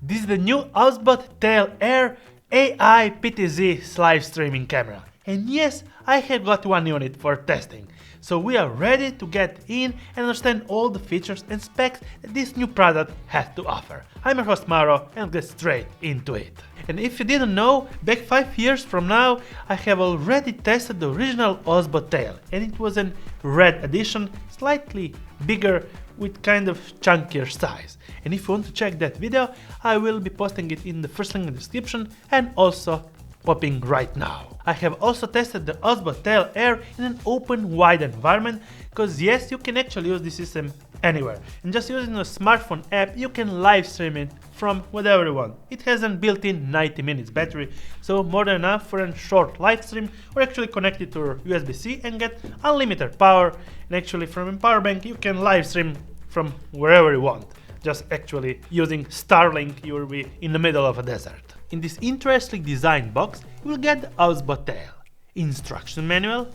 This is the new OBSBOT Tail Air AI PTZ live streaming camera. And yes, I have got one unit for testing. So we are ready to get in and understand all the features and specs that this new product has to offer. I'm your host Mauro and I'll get straight into it. And if you didn't know, back 5 years from now, I have already tested the original OBSBOT Tail, and it was a red edition, slightly bigger with kind of chunkier size. And if you want to check that video, I will be posting it in the first link in the description and also popping right now. I have also tested the OBSBOT Tail Air in an open wide environment, because yes, you can actually use this system anywhere, and just using a smartphone app you can live stream it from whatever you want. It has a built-in 90 minutes battery, so more than enough for a short live stream, or actually connect it to USB-C and get unlimited power. And actually from a power bank you can live stream from wherever you want. Just actually using Starlink, you will be in the middle of a desert. In this interesting design box, you will get the OBSBOT Tail, instruction manual,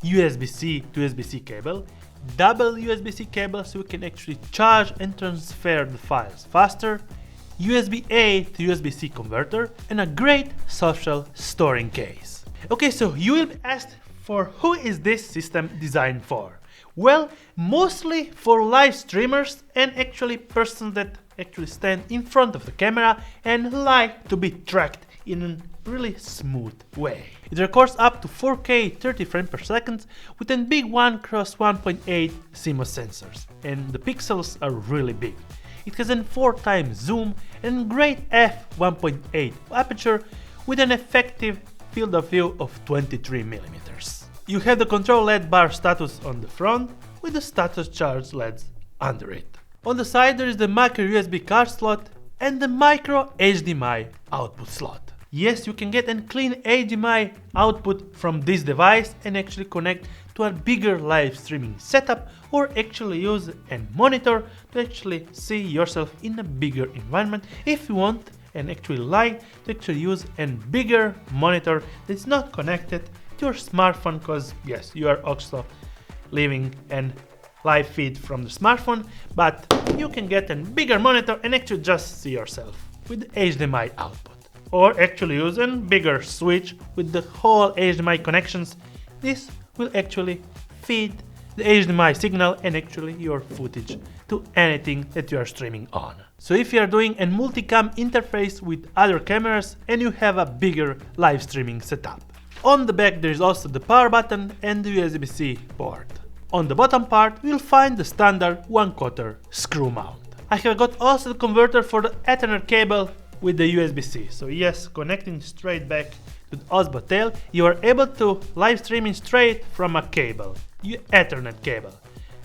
USB-C to USB-C cable, double USB-C cable so you can actually charge and transfer the files faster, USB-A to USB-C converter, and a great social storing case. Okay, so you will be asked, for who is this system designed for? Well, mostly for live streamers and actually persons that actually stand in front of the camera and like to be tracked in a really smooth way. It records up to 4K 30 frames per second with a big 1x1.8 CMOS sensors, and the pixels are really big. It has a 4x zoom and great f1.8 aperture with an effective field of view of 23mm. You have the control LED bar status on the front with the status charge LEDs under it. On the side there is the micro USB card slot and the micro HDMI output slot. Yes, you can get a clean HDMI output from this device and actually connect to a bigger live streaming setup, or actually use a monitor to actually see yourself in a bigger environment if you want, and actually like to actually use a bigger monitor that's not connected to your smartphone, because yes, you are also leaving a live feed from the smartphone, but you can get a bigger monitor and actually just see yourself with the HDMI output, or actually use a bigger switch with the whole HDMI connections. This will actually feed the HDMI signal and actually your footage to anything that you are streaming on. So if you are doing a multicam interface with other cameras and you have a bigger live streaming setup. On the back there is also the power button and the USB-C port. On the bottom part we'll find the standard 1/4 screw mount. I have got also the converter for the Ethernet cable with the USB-C. So yes, connecting straight back to the OBSBOT Tail, you are able to live streaming straight from a cable, Ethernet cable,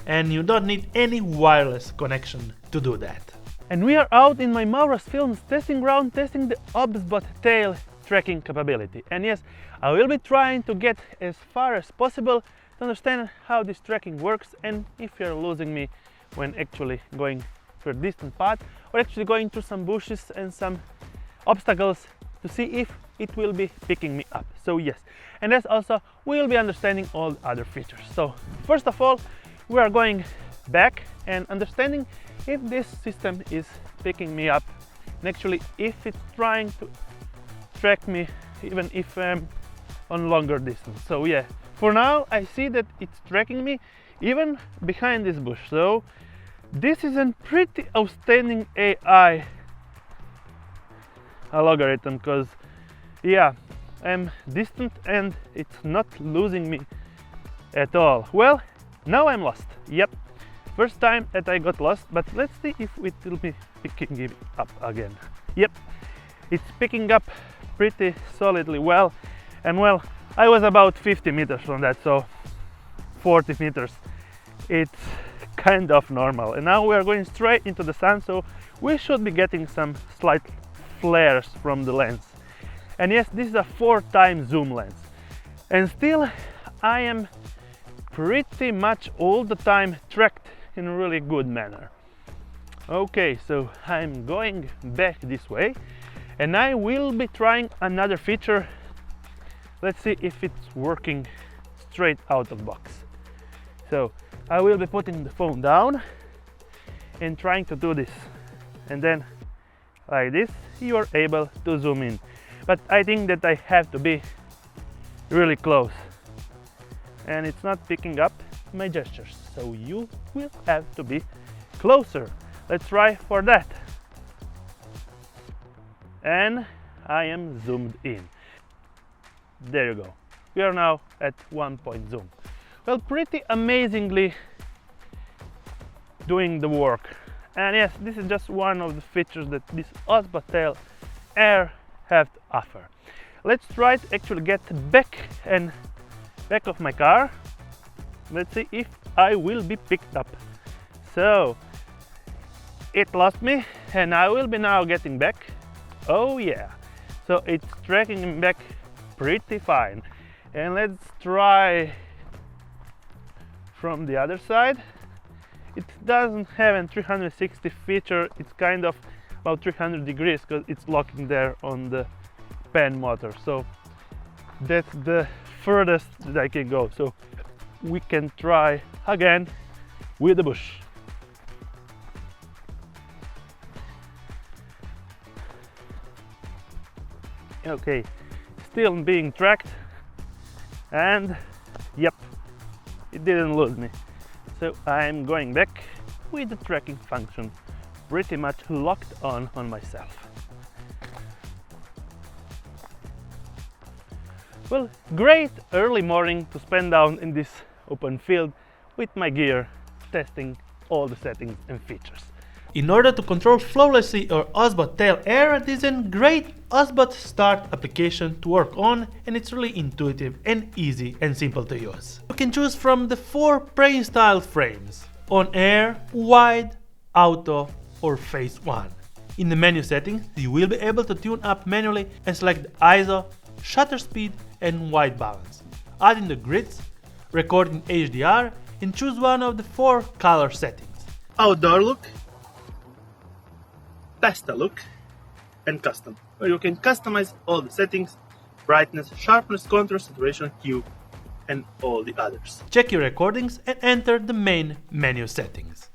and you don't need any wireless connection to do that. And we are out in my MAURO'S Films testing ground, testing the OBSBOT Tail tracking capability. And yes, I will be trying to get as far as possible to understand how this tracking works, and if you're losing me when actually going through a distant path or actually going through some bushes and some obstacles, to see if it will be picking me up. So yes, and that's also we will be understanding all the other features. So first of all, we are going back and understanding if this system is picking me up, and actually if it's trying to track me even if I'm on longer distance. So yeah, for now I see that it's tracking me even behind this bush. So this is a pretty outstanding AI algorithm, because yeah, I'm distant and it's not losing me at all. Well, now I'm lost. Yep, first time that I got lost, but let's see if it will be picking it up again. Yep, it's picking up pretty solidly well, and well, I was about 50 meters from that, so 40 meters, it's kind of normal. And now we are going straight into the sun, so we should be getting some slight flares from the lens. And yes, this is a 4x zoom lens, and still I am pretty much all the time tracked in a really good manner. Okay, so I'm going back this way, and I will be trying another feature. Let's see if it's working straight out of box. So I will be putting the phone down and trying to do this, and then like this, you are able to zoom in. But I think that I have to be really close, and it's not picking up my gestures, so you will have to be closer. Let's try for that. And I am zoomed in. There you go. We are now at 1-point zoom. Well, pretty amazingly doing the work. And yes, this is just one of the features that this OBSBOT Tail Air have to offer. Let's try to actually get back of my car. Let's see if I will be picked up. So it lost me, and I will be now getting back. Oh yeah, so it's tracking me back pretty fine. And let's try from the other side. It doesn't have a 360 feature, it's kind of about 300 degrees because it's locking there on the pan motor. So that's the furthest that I can go. So we can try again with the bush. Okay, still being tracked, and yep, it didn't lose me. So I'm going back with the tracking function pretty much locked on myself. Well, great early morning to spend down in this open field with my gear, testing all the settings and features. In order to control flawlessly your OBSBOT Tail Air, this is a great OBSBOT Start application to work on, and it's really intuitive and easy and simple to use. You can choose from the 4 pre-installed frames: on air, wide, auto or phase 1. In the menu settings, you will be able to tune up manually and select the ISO, shutter speed and white balance, adding the grids, recording HDR, and choose one of the 4 color settings: outdoor look, Pasta look, and custom, where you can customize all the settings: brightness, sharpness, contrast, saturation, hue, and all the others. Check your recordings and enter the main menu settings.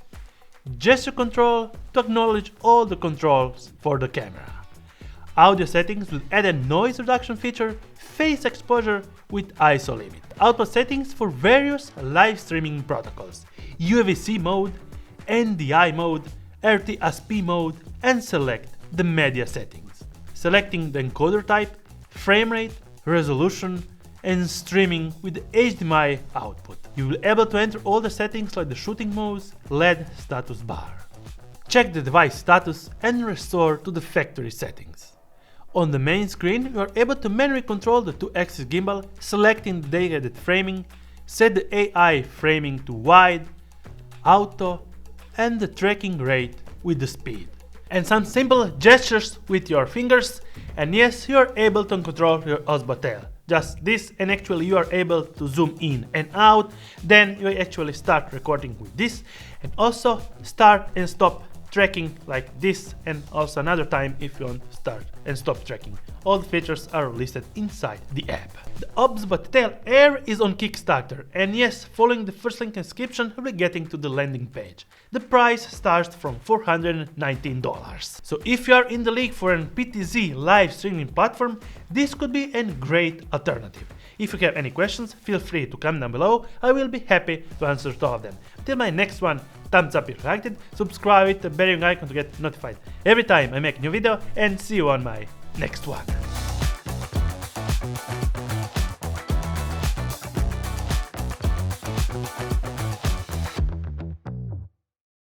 Gesture control to acknowledge all the controls for the camera. Audio settings with added noise reduction feature, face exposure with ISO limit. Output settings for various live streaming protocols: UAVC mode, NDI mode, RTSP mode, and select the media settings, selecting the encoder type, frame rate, resolution, and streaming with the HDMI output. You will be able to enter all the settings like the shooting modes, LED status bar. Check the device status and restore to the factory settings. On the main screen, you are able to manually control the 2-axis gimbal, selecting the dedicated framing, set the AI framing to wide, auto, and the tracking rate with the speed. And some simple gestures with your fingers, and yes, you are able to control your OBSBOT Tail. Just this, and actually you are able to zoom in and out. Then you actually start recording with this, and also start and stop tracking like this, and also another time if you want to start and stop tracking. All the features are listed inside the app. The OBSBOT Tail Air is on Kickstarter, and yes, following the first link in description, you'll be getting to the landing page. The price starts from $419. So if you are in the league for a PTZ live streaming platform, this could be a great alternative. If you have any questions, feel free to comment down below. I will be happy to answer to all of them. Till my next one, thumbs up if you liked it, subscribe with the bell icon to get notified every time I make a new video, and see you on my next one.